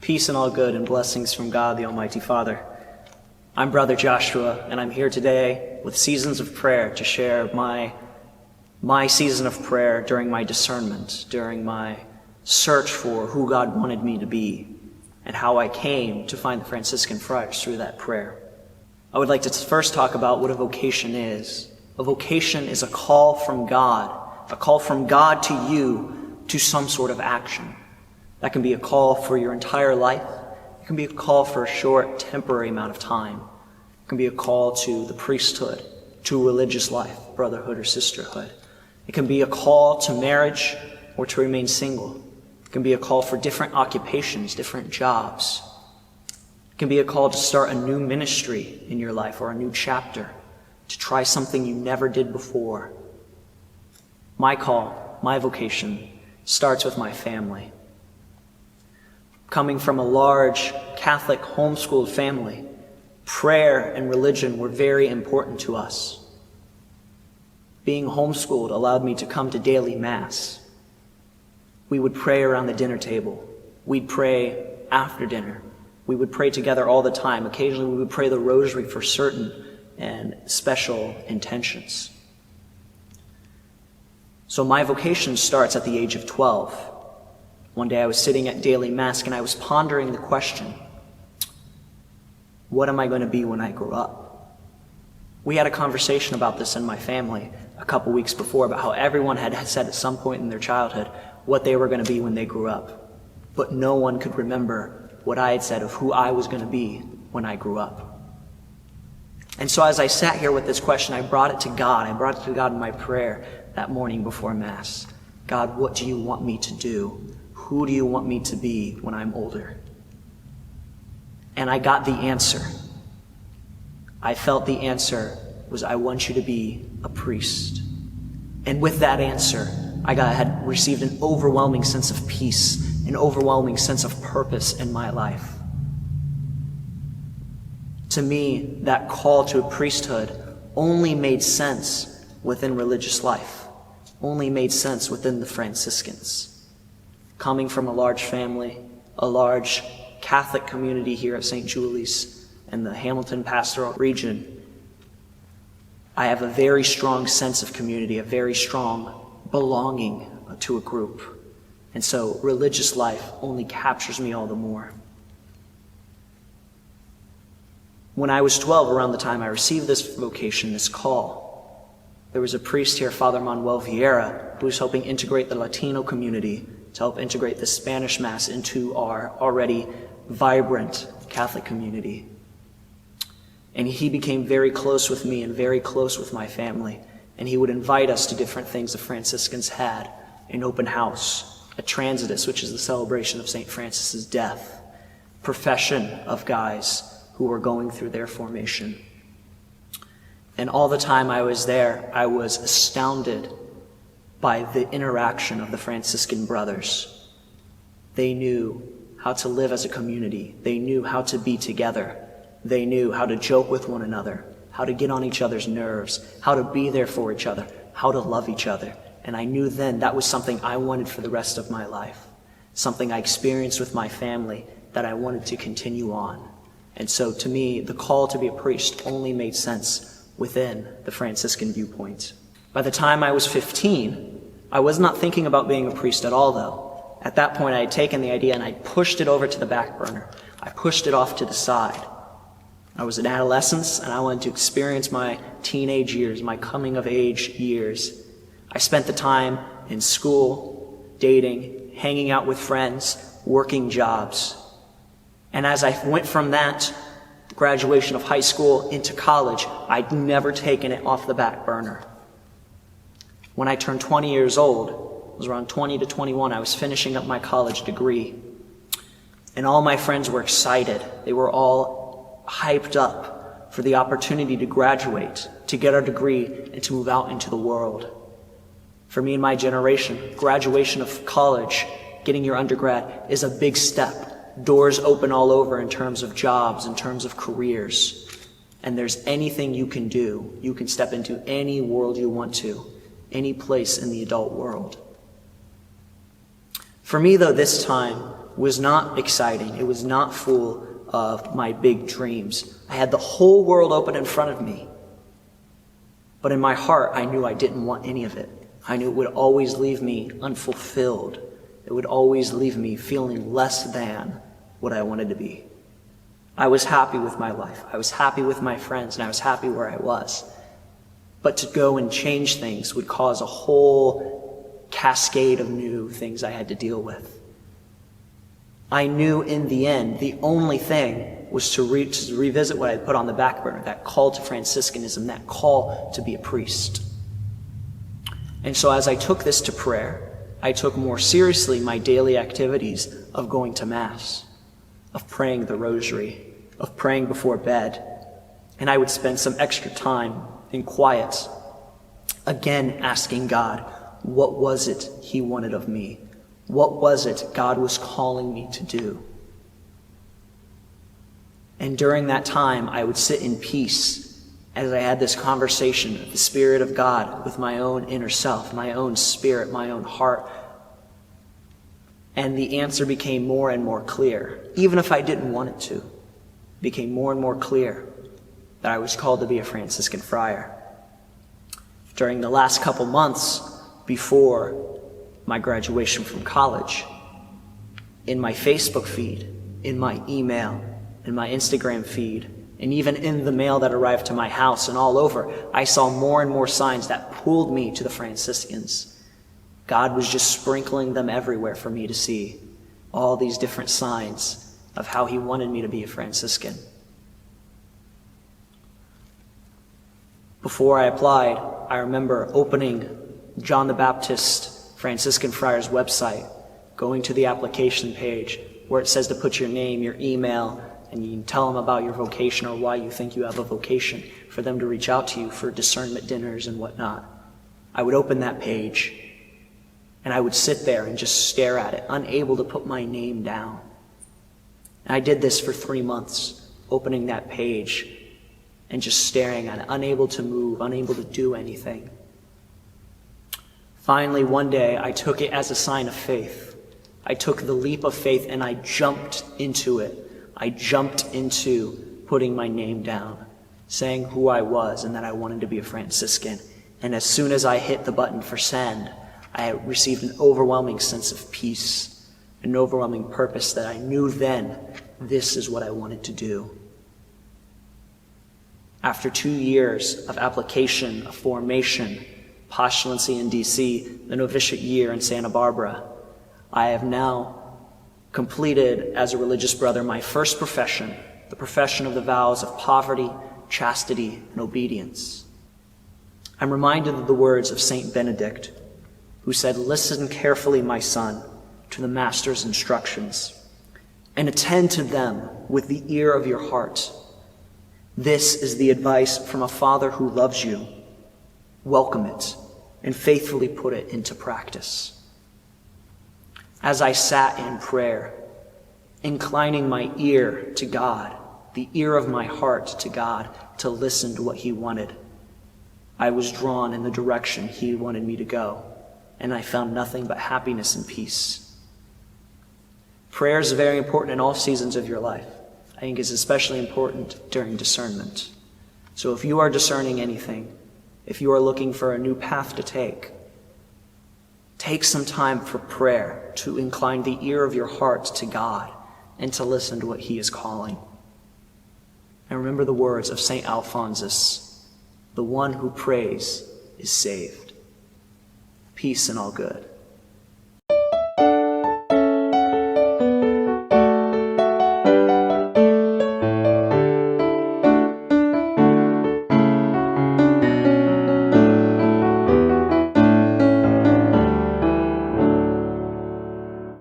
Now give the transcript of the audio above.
Peace and all good and blessings from God, the Almighty Father. I'm Brother Joshua, and I'm here today with Seasons of Prayer to share my season of prayer during my discernment, during my search for who God wanted me to be, and how I came to find the Franciscan Friars through that prayer. I would like to first talk about what a vocation is. A vocation is a call from God to you to some sort of action. That can be a call for your entire life. It can be a call for a short, temporary amount of time. It can be a call to the priesthood, to religious life, brotherhood or sisterhood. It can be a call to marriage or to remain single. It can be a call for different occupations, different jobs. It can be a call to start a new ministry in your life or a new chapter, to try something you never did before. My call, my vocation, starts with my family. Coming from a large Catholic homeschooled family, prayer and religion were very important to us. Being homeschooled allowed me to come to daily Mass. We would pray around the dinner table. We'd pray after dinner. We would pray together all the time. Occasionally we would pray the rosary for certain and special intentions. So my vocation starts at the age of 12. One day I was sitting at daily Mass and I was pondering the question, what am I going to be when I grow up? We had a conversation about this in my family a couple weeks before about how everyone had said at some point in their childhood what they were going to be when they grew up. But no one could remember what I had said of who I was going to be when I grew up. And so as I sat here with this question, I brought it to God. I brought it to God in my prayer that morning before Mass. God, what do you want me to do? Who do you want me to be when I'm older? And I got the answer. I felt the answer was, I want you to be a priest. And with that answer, I had received an overwhelming sense of peace, an overwhelming sense of purpose in my life. To me, that call to a priesthood only made sense within religious life, only made sense within the Franciscans. Coming from a large family, a large Catholic community here at St. Julie's and the Hamilton Pastoral region, I have a very strong sense of community, a very strong belonging to a group. And so religious life only captures me all the more. When I was 12, around the time I received this vocation, this call, there was a priest here, Father Manuel Vieira, who was helping integrate the Latino community, to help integrate the Spanish Mass into our already vibrant Catholic community. And he became very close with me and very close with my family. And he would invite us to different things the Franciscans had: an open house, a transitus, which is the celebration of St. Francis's death, profession of guys who were going through their formation. And all the time I was there, I was astounded by the interaction of the Franciscan brothers. They knew how to live as a community. They knew how to be together. They knew how to joke with one another, how to get on each other's nerves, how to be there for each other, how to love each other. And I knew then that was something I wanted for the rest of my life, something I experienced with my family that I wanted to continue on. And so to me, the call to be a priest only made sense within the Franciscan viewpoint. By the time I was 15, I was not thinking about being a priest at all, though. At that point, I had taken the idea and I pushed it over to the back burner. I pushed it off to the side. I was in adolescence and I wanted to experience my teenage years, my coming of age years. I spent the time in school, dating, hanging out with friends, working jobs. And as I went from that graduation of high school into college, I'd never taken it off the back burner. When I turned 20 years old, it was around 20 to 21, I was finishing up my college degree. And all my friends were excited. They were all hyped up for the opportunity to graduate, to get our degree, and to move out into the world. For me and my generation, graduation of college, getting your undergrad, is a big step. Doors open all over in terms of jobs, in terms of careers. And there's anything you can do. You can step into any world you want to, any place in the adult world. For me, though, this time was not exciting. It was not full of my big dreams. I had the whole world open in front of me. But in my heart, I knew I didn't want any of it. I knew it would always leave me unfulfilled. It would always leave me feeling less than what I wanted to be. I was happy with my life. I was happy with my friends, and I was happy where I was. But to go and change things would cause a whole cascade of new things I had to deal with. I knew in the end, the only thing was to revisit what I had put on the back burner, that call to Franciscanism, that call to be a priest. And so as I took this to prayer, I took more seriously my daily activities of going to Mass, of praying the rosary, of praying before bed. And I would spend some extra time in quiet, again asking God, what was it He wanted of me? What was it God was calling me to do? And during that time, I would sit in peace as I had this conversation with the Spirit of God, with my own inner self, my own spirit, my own heart. And the answer became more and more clear, even if I didn't want it to. It became more and more clear that I was called to be a Franciscan friar. During the last couple months before my graduation from college, in my Facebook feed, in my email, in my Instagram feed, and even in the mail that arrived to my house and all over, I saw more and more signs that pulled me to the Franciscans. God was just sprinkling them everywhere for me to see, all these different signs of how He wanted me to be a Franciscan. Before I applied, I remember opening John the Baptist Franciscan Friars website, going to the application page where it says to put your name, your email, and you can tell them about your vocation or why you think you have a vocation, for them to reach out to you for discernment dinners and whatnot. I would open that page, and I would sit there and just stare at it, unable to put my name down. And I did this for 3 months, opening that page and just staring at it, unable to move, unable to do anything. Finally, one day, I took it as a sign of faith. I took the leap of faith and I jumped into it. I jumped into putting my name down, saying who I was and that I wanted to be a Franciscan. And as soon as I hit the button for send, I received an overwhelming sense of peace, an overwhelming purpose that I knew then this is what I wanted to do. After 2 years of application, of formation, postulancy in DC, the novitiate year in Santa Barbara, I have now completed as a religious brother my first profession, the profession of the vows of poverty, chastity, and obedience. I'm reminded of the words of Saint Benedict, who said, "Listen carefully, my son, to the Master's instructions, and attend to them with the ear of your heart. This is the advice from a Father who loves you. Welcome it and faithfully put it into practice." As I sat in prayer, inclining my ear to God, the ear of my heart to God, to listen to what He wanted, I was drawn in the direction He wanted me to go, and I found nothing but happiness and peace. Prayer is very important in all seasons of your life. I think it's especially important during discernment. So if you are discerning anything, if you are looking for a new path to take some time for prayer to incline the ear of your heart to God and to listen to what He is calling. And remember the words of St. Alphonsus, "The one who prays is saved." Peace and all good.